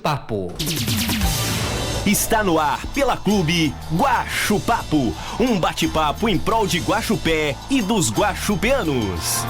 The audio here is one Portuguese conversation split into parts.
Papo. Está no ar pela Clube Guaxupapo, um bate-papo em prol de Guaxupé e dos guaxupeanos.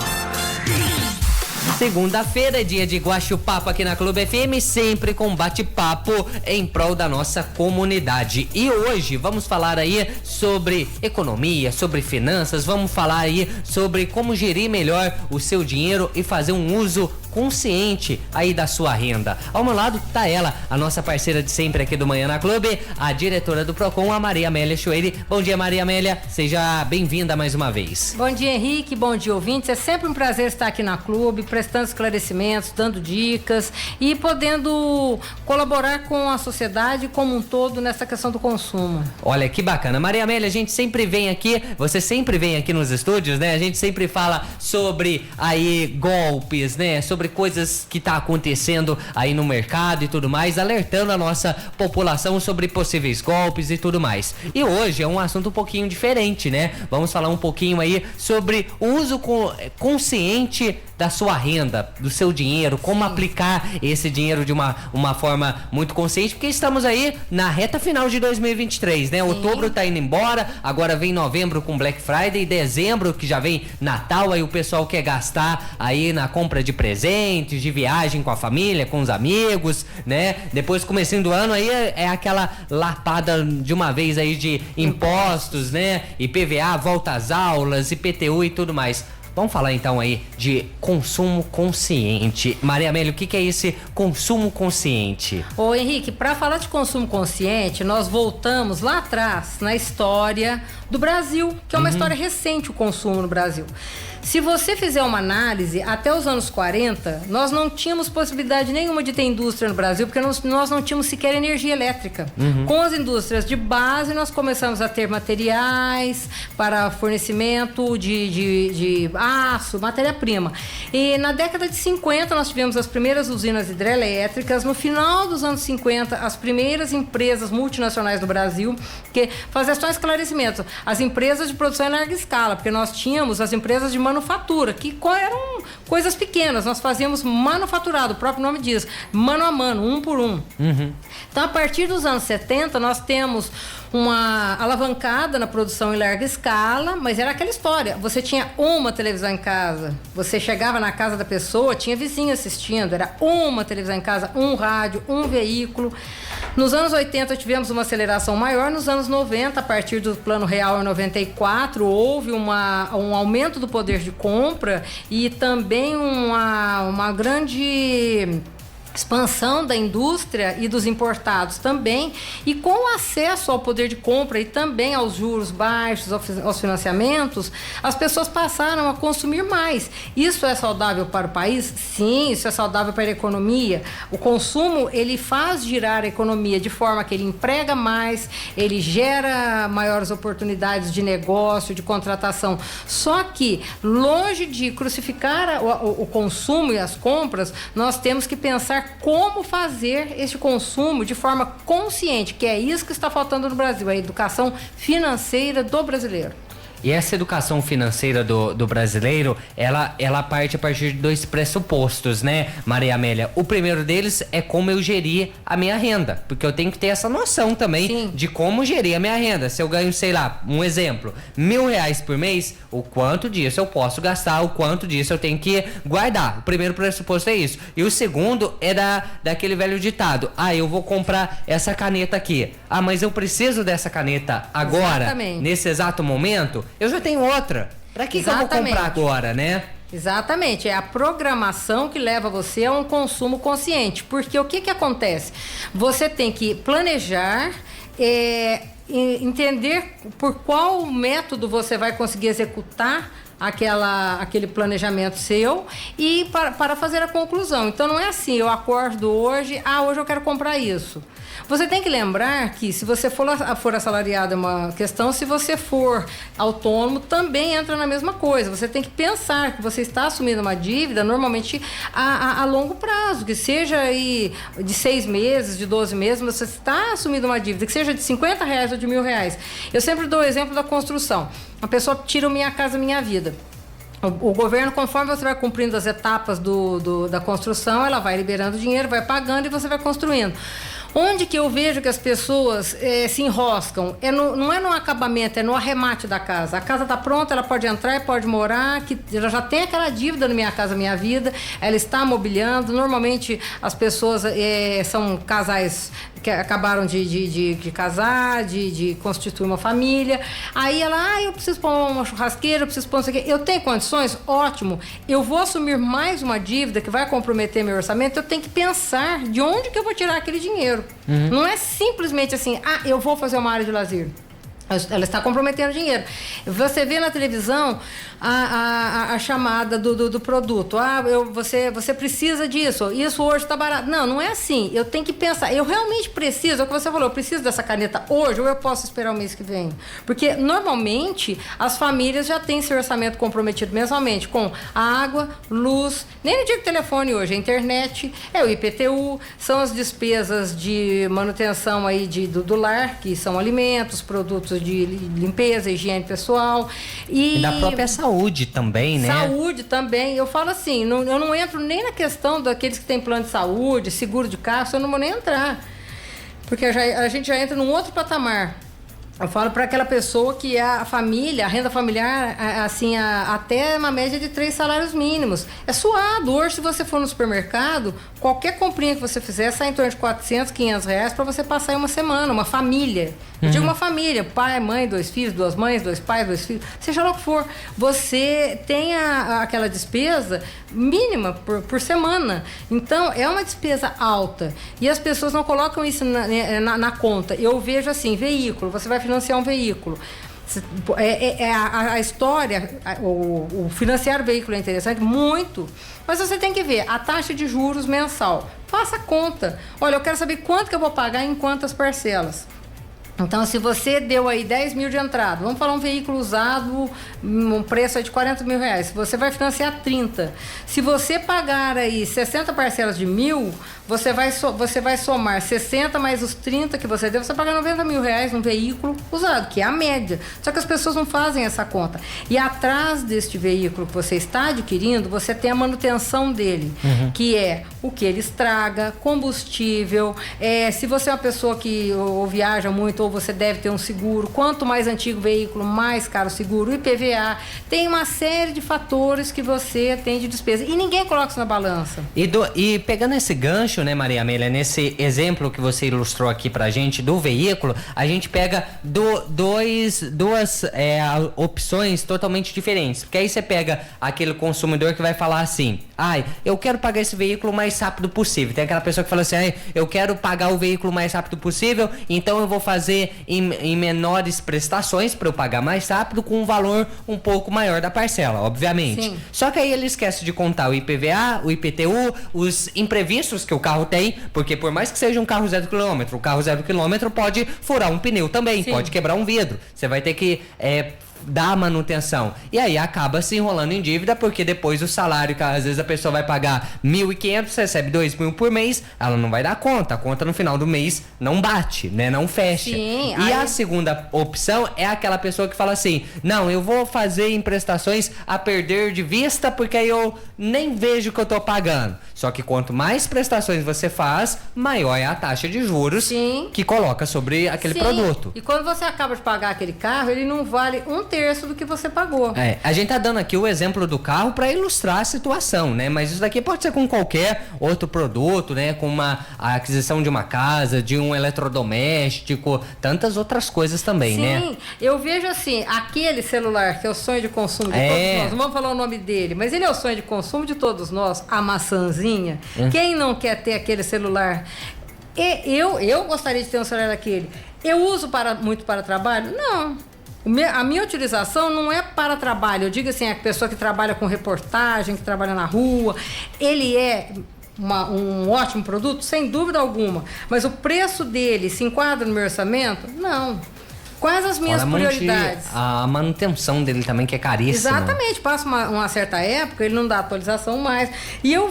Segunda-feira é dia de Guaxupapo aqui na Clube FM, sempre com bate-papo em prol da nossa comunidade. E hoje vamos falar aí sobre economia, sobre finanças, vamos falar aí sobre como gerir melhor o seu dinheiro e fazer um uso consciente aí da sua renda. Ao meu lado tá ela, a nossa parceira de sempre aqui do Manhã na Clube, a diretora do Procon, a Maria Amélia Choeire. Bom dia, Maria Amélia, seja bem-vinda mais uma vez. Bom dia, Henrique, bom dia, ouvintes. É sempre um prazer estar aqui na Clube, prestando esclarecimentos, dando dicas e podendo colaborar com a sociedade como um todo nessa questão do consumo. Olha, que bacana. Maria Amélia, a gente sempre vem aqui, você sempre vem aqui nos estúdios, né? A gente sempre fala sobre aí golpes, né? Sobre coisas que tá acontecendo aí no mercado e tudo mais, alertando a nossa população sobre possíveis golpes e tudo mais. E hoje é um assunto um pouquinho diferente, né? Vamos falar um pouquinho aí sobre o uso consciente da sua renda, do seu dinheiro, como aplicar esse dinheiro de uma forma muito consciente, porque estamos aí na reta final de 2023, né? Sim. Outubro tá indo embora, agora vem novembro com Black Friday, dezembro que já vem Natal, aí o pessoal quer gastar aí na compra de presentes, de viagem com a família, com os amigos, né? Depois, comecinho do ano, aí é aquela lapada de uma vez aí de impostos, né? IPVA, volta às aulas, IPTU e tudo mais. Vamos falar então aí de consumo consciente. Maria Amélia, o que é esse consumo consciente? Ô Henrique, para falar de consumo consciente, nós voltamos lá atrás na história do Brasil, que é uma história recente o consumo no Brasil. Se você fizer uma análise, até os anos 40, nós não tínhamos possibilidade nenhuma de ter indústria no Brasil, porque nós não tínhamos sequer energia elétrica. Com as indústrias de base, nós começamos a ter materiais para fornecimento de aço, matéria-prima. E na década de 50, nós tivemos as primeiras usinas hidrelétricas. No final dos anos 50, as primeiras empresas multinacionais do Brasil, que fazer só um esclarecimento, as empresas de produção em larga escala, porque nós tínhamos as empresas de manufatura, que eram coisas pequenas, nós fazíamos manufaturado, o próprio nome diz, mano a mano, um por um. Então, a partir dos anos 70, nós temos uma alavancada na produção em larga escala, mas era aquela história, você tinha uma televisão em casa, você chegava na casa da pessoa, tinha vizinho assistindo, era uma televisão em casa, um rádio, um veículo. Nos anos 80 tivemos uma aceleração maior, nos anos 90, a partir do Plano Real em 94, houve um aumento do poder de compra e também uma grande expansão da indústria e dos importados também, e com o acesso ao poder de compra e também aos juros baixos, aos financiamentos, as pessoas passaram a consumir mais. Isso é saudável para o país? Sim, isso é saudável para a economia. O consumo, ele faz girar a economia de forma que ele emprega mais, ele gera maiores oportunidades de negócio, de contratação. Só que, longe de crucificar o consumo e as compras, nós temos que pensar como fazer esse consumo de forma consciente, que é isso que está faltando no Brasil, a educação financeira do brasileiro. E essa educação financeira do brasileiro, ela parte a partir de dois pressupostos, né, Maria Amélia? O primeiro deles é como eu gerir a minha renda, porque eu tenho que ter essa noção também. Sim. De como gerir a minha renda. Se eu ganho, sei lá, um exemplo, R$1.000 por mês, o quanto disso eu posso gastar, o quanto disso eu tenho que guardar. O primeiro pressuposto é isso. E o segundo é daquele velho ditado: eu vou comprar essa caneta aqui. Mas eu preciso dessa caneta agora. Exatamente. Nesse exato momento. Eu já tenho outra. Pra que eu vou comprar agora, né? Exatamente. É a programação que leva você a um consumo consciente. Porque o que acontece? Você tem que planejar, entender por qual método você vai conseguir executar aquele planejamento seu e para fazer a conclusão. Então não é assim, eu acordo hoje, hoje eu quero comprar isso. Você tem que lembrar que se você for assalariado é uma questão, se você for autônomo também entra na mesma coisa. Você tem que pensar que você está assumindo uma dívida normalmente a longo prazo, que seja aí de 6 meses, de 12 meses, mas você está assumindo uma dívida, que seja de R$50 ou de R$1.000. Eu sempre dou o exemplo da construção. Uma pessoa tira o Minha Casa Minha Vida. O governo, conforme você vai cumprindo as etapas da construção, ela vai liberando dinheiro, vai pagando e você vai construindo. Onde que eu vejo que as pessoas se enroscam? Não é no acabamento, é no arremate da casa. A casa está pronta, ela pode entrar e pode morar, que ela já tem aquela dívida no Minha Casa Minha Vida, ela está mobiliando. Normalmente as pessoas são casais que acabaram de casar, de constituir uma família. Aí ela, eu preciso pôr uma churrasqueira, eu preciso pôr não sei o quê. Eu tenho condições? Ótimo. Eu vou assumir mais uma dívida que vai comprometer meu orçamento, eu tenho que pensar de onde que eu vou tirar aquele dinheiro. Não é simplesmente assim, eu vou fazer uma área de lazer. Ela está comprometendo dinheiro. Você vê na televisão a chamada do produto. Você precisa disso. Isso hoje está barato. Não é assim. Eu tenho que pensar. Eu realmente preciso, é o que você falou, eu preciso dessa caneta hoje ou eu posso esperar o mês que vem? Porque normalmente as famílias já têm seu orçamento comprometido mensalmente com a água, luz, nem digo telefone hoje, a internet, o IPTU, são as despesas de manutenção aí do lar, que são alimentos, produtos de limpeza, higiene pessoal e da própria saúde também, né? Saúde também. Eu falo assim, eu não entro nem na questão daqueles que têm plano de saúde, seguro de carro, eu não vou nem entrar. Porque a gente já entra num outro patamar. Eu falo para aquela pessoa que a família, a renda familiar, assim, até uma média de 3 salários mínimos. É suado. Hoje, se você for no supermercado, qualquer comprinha que você fizer sai em torno de 400, 500 reais para você passar em uma semana, uma família. Eu digo uma família, pai, mãe, 2 filhos, 2 mães, 2 pais, 2 filhos, seja lá o que for. Você tem aquela despesa mínima por semana. Então, é uma despesa alta. E as pessoas não colocam isso na conta. Eu vejo assim, veículo, você vai financiar um veículo. A história, o financiar o veículo é interessante, muito, mas você tem que ver a taxa de juros mensal. Faça a conta. Olha, eu quero saber quanto que eu vou pagar em quantas parcelas. Então, se você deu aí 10 mil de entrada, vamos falar um veículo usado, um preço de 40 mil reais, você vai financiar 30. Se você pagar aí 60 parcelas de 1.000, você vai somar 60 mais os 30 que você deu, você vai pagar 90 mil reais num veículo usado, que é a média. Só que as pessoas não fazem essa conta. E atrás deste veículo que você está adquirindo, você tem a manutenção dele, que é o que ele estraga, combustível, se você é uma pessoa que ou viaja muito, ou você deve ter um seguro. Quanto mais antigo o veículo, mais caro o seguro. O IPVA. Tem uma série de fatores que você tem de despesa. E ninguém coloca isso na balança. E pegando esse gancho, né, Maria Amélia, nesse exemplo que você ilustrou aqui pra gente do veículo, a gente pega duas opções totalmente diferentes. Porque aí você pega aquele consumidor que vai falar assim, eu quero pagar esse veículo o mais rápido possível. Tem aquela pessoa que fala assim, eu quero pagar o veículo o mais rápido possível, então eu vou fazer em menores prestações para eu pagar mais rápido com um valor um pouco maior da parcela, obviamente. Sim. Só que aí ele esquece de contar o IPVA, o IPTU, os imprevistos que o carro tem, porque por mais que seja um carro 0 km, o carro 0 km pode furar um pneu também, Sim. pode quebrar um vidro. Você vai ter que dar manutenção. E aí acaba se enrolando em dívida, porque depois o salário, que às vezes a pessoa vai pagar 1.500, recebe 2.000 por mês, ela não vai dar conta. A conta no final do mês não bate, né? Não fecha. Sim, e a segunda opção é aquela pessoa que fala assim, não, eu vou fazer em prestações a perder de vista, porque aí eu nem vejo o que eu tô pagando. Só que quanto mais prestações você faz, maior é a taxa de juros Sim. que coloca sobre aquele Sim. produto. E quando você acaba de pagar aquele carro, ele não vale 1/3 do que você pagou. A gente tá dando aqui o exemplo do carro para ilustrar a situação, né? Mas isso daqui pode ser com qualquer outro produto, né? Com a aquisição de uma casa, de um eletrodoméstico, tantas outras coisas também, né? Sim, eu vejo assim, aquele celular que é o sonho de consumo de todos nós, não vamos falar o nome dele, mas ele é o sonho de consumo de todos nós, a maçãzinha. Quem não quer ter aquele celular? Eu gostaria de ter um celular daquele. Eu uso muito para trabalho? Não. A minha utilização não é para trabalho. Eu digo assim, a pessoa que trabalha com reportagem, que trabalha na rua, ele é um ótimo produto, sem dúvida alguma. Mas o preço dele se enquadra no meu orçamento? Não. Quais as minhas prioridades? A manutenção dele também, que é caríssima. Exatamente, passa uma certa época, ele não dá atualização mais. E eu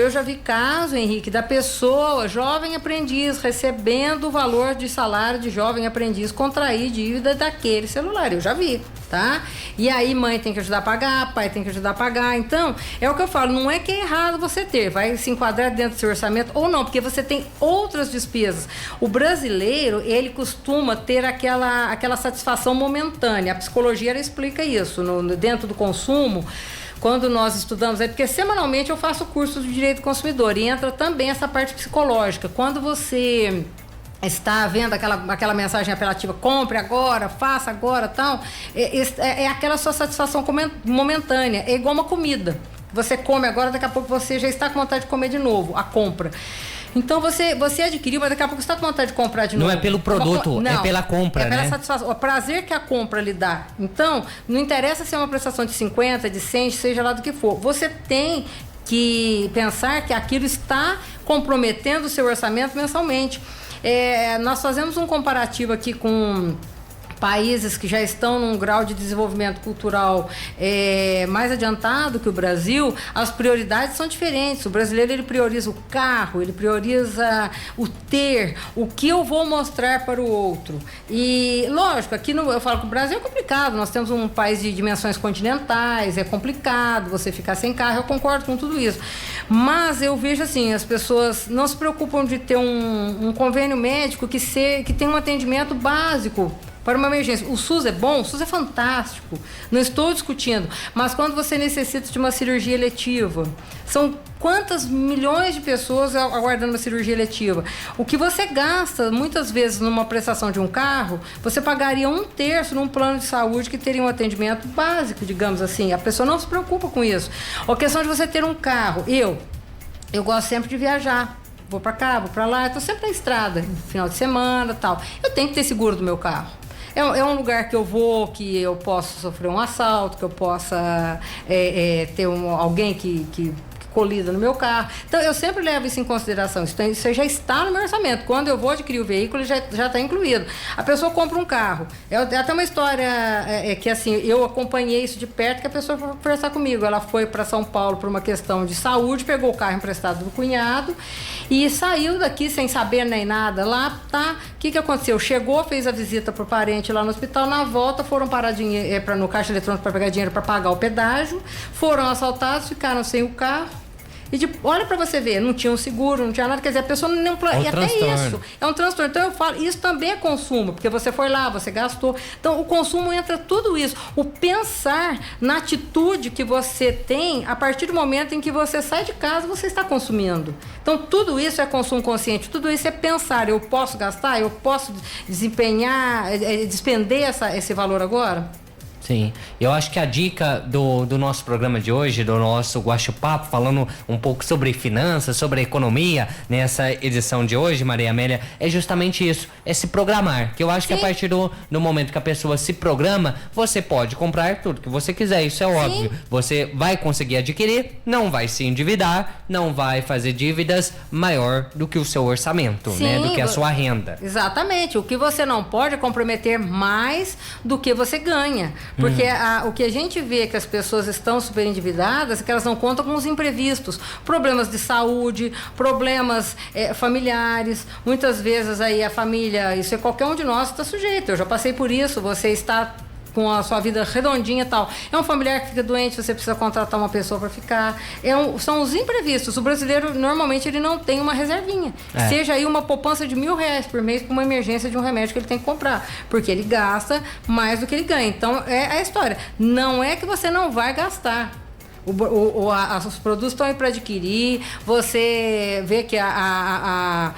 já vi caso, Henrique, da pessoa, jovem aprendiz, recebendo o valor de salário de jovem aprendiz, contrair dívida daquele celular. Eu já vi, tá? E aí mãe tem que ajudar a pagar, pai tem que ajudar a pagar. Então, é o que eu falo, não é que é errado você ter, vai se enquadrar dentro do seu orçamento ou não, porque você tem outras despesas. O brasileiro, ele costuma ter aquela satisfação momentânea. A psicologia, ela explica isso, dentro do consumo. Quando nós estudamos, porque semanalmente eu faço cursos de direito do consumidor e entra também essa parte psicológica. Quando você está vendo aquela mensagem apelativa, compre agora, faça agora, tal, é aquela sua satisfação momentânea, é igual uma comida. Você come agora, daqui a pouco você já está com vontade de comer de novo, a compra. Então você adquiriu, mas daqui a pouco você está com vontade de comprar de novo. Não é pelo produto, é pela compra, né? É pela satisfação, o prazer que a compra lhe dá. Então, não interessa se é uma prestação de 50, de 100, seja lá do que for. Você tem que pensar que aquilo está comprometendo o seu orçamento mensalmente. Nós fazemos um comparativo aqui com países que já estão num grau de desenvolvimento cultural mais adiantado que o Brasil. As prioridades são diferentes. O brasileiro, ele prioriza o carro, ele prioriza o ter, o que eu vou mostrar para o outro. E, lógico, aqui eu falo que o Brasil é complicado, nós temos um país de dimensões continentais, é complicado você ficar sem carro, eu concordo com tudo isso. Mas eu vejo assim, as pessoas não se preocupam de ter um convênio médico que tem um atendimento básico para uma emergência. O SUS é bom? O SUS é fantástico. Não estou discutindo. Mas quando você necessita de uma cirurgia eletiva, são quantas milhões de pessoas aguardando uma cirurgia eletiva? O que você gasta, muitas vezes, numa prestação de um carro, você pagaria 1/3 num plano de saúde que teria um atendimento básico, digamos assim. A pessoa não se preocupa com isso. A questão de você ter um carro. Eu gosto sempre de viajar. Vou para cá, vou para lá. Estou sempre na estrada, no final de semana e tal. Eu tenho que ter seguro do meu carro. É um lugar que eu vou, que eu posso sofrer um assalto, que eu possa ter alguém que colida no meu carro. Então, eu sempre levo isso em consideração. Isso já está no meu orçamento. Quando eu vou adquirir o veículo, já está incluído. A pessoa compra um carro. É até uma história que, assim, eu acompanhei isso de perto, que a pessoa foi conversar comigo. Ela foi para São Paulo por uma questão de saúde, pegou o carro emprestado do cunhado e saiu daqui sem saber nem nada. Lá, tá? O que aconteceu? Chegou, fez a visita pro parente lá no hospital. Na volta, foram parar dinheiro no caixa eletrônico para pegar dinheiro para pagar o pedágio. Foram assaltados, ficaram sem o carro. E olha pra você ver, não tinha um seguro, não tinha nada, quer dizer, a pessoa não planeja. E até isso, é um transtorno. Então eu falo, isso também é consumo, porque você foi lá, você gastou. Então o consumo entra tudo isso. O pensar na atitude que você tem a partir do momento em que você sai de casa, você está consumindo. Então tudo isso é consumo consciente, tudo isso é pensar, eu posso gastar, eu posso desempenhar, despender esse valor agora? Sim, eu acho que a dica do nosso programa de hoje, do nosso Guaxupapo, falando um pouco sobre finanças, sobre economia, nessa edição de hoje, Maria Amélia, é justamente isso, é se programar, que eu acho que a partir do momento que a pessoa se programa, você pode comprar tudo que você quiser, isso é óbvio. Você vai conseguir adquirir, não vai se endividar, não vai fazer dívidas maior do que o seu orçamento, né, do que a sua renda. Exatamente, o que você não pode é comprometer mais do que você ganha. Porque o que a gente vê que as pessoas estão super endividadas é que elas não contam com os imprevistos. Problemas de saúde, problemas familiares. Muitas vezes aí a família, isso é qualquer um de nós está sujeito. Eu já passei por isso, você está com a sua vida redondinha e tal. É um familiar que fica doente, você precisa contratar uma pessoa para ficar. São os imprevistos. O brasileiro, normalmente, ele não tem uma reservinha. Seja aí uma poupança de R$1.000 por mês para uma emergência de um remédio que ele tem que comprar. Porque ele gasta mais do que ele ganha. Então, é a história. Não é que você não vai gastar. Os produtos estão aí para adquirir, você vê que a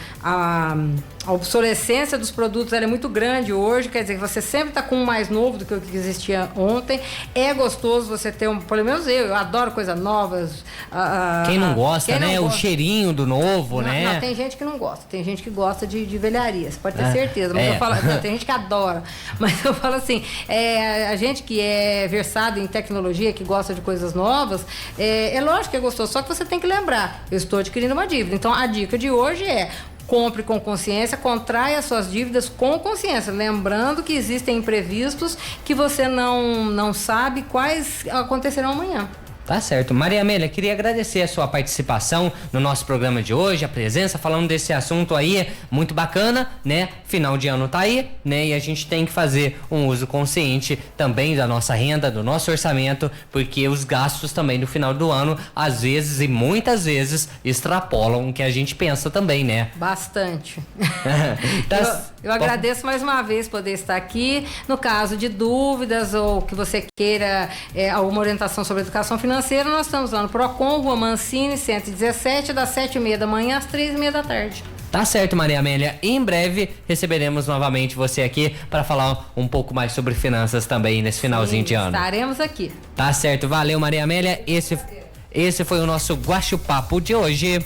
obsolescência dos produtos é muito grande hoje, quer dizer que você sempre está com um mais novo do que o que existia ontem. É gostoso você ter pelo menos eu adoro coisas novas. Quem não gosta, né? O cheirinho do novo, né? Não, tem gente que não gosta, tem gente que gosta de velharia, você pode ter certeza, mas eu falo, tem gente que adora, mas eu falo assim, a gente que é versado em tecnologia, que gosta de coisas novas, é lógico que é gostoso, só que você tem que lembrar, eu estou adquirindo uma dívida. Então a dica de hoje é: compre com consciência, contraia suas dívidas com consciência, lembrando que existem imprevistos que você não sabe quais acontecerão amanhã. Tá certo. Maria Amélia, queria agradecer a sua participação no nosso programa de hoje, a presença, falando desse assunto aí muito bacana, né? Final de ano tá aí, né? E a gente tem que fazer um uso consciente também da nossa renda, do nosso orçamento, porque os gastos também no final do ano, às vezes e muitas vezes, extrapolam o que a gente pensa também, né? Bastante. Tá... Eu agradeço mais uma vez poder estar aqui. No caso de dúvidas ou que você queira alguma orientação sobre educação financeira, nós estamos lá no Procon, Rua Mancini, 117, das 7h30 da manhã às 3h30 da tarde. Tá certo, Maria Amélia. Em breve receberemos novamente você aqui para falar um pouco mais sobre finanças também nesse finalzinho de ano. Estaremos aqui. Tá certo. Valeu, Maria Amélia. Esse foi o nosso Guaxupapo de hoje.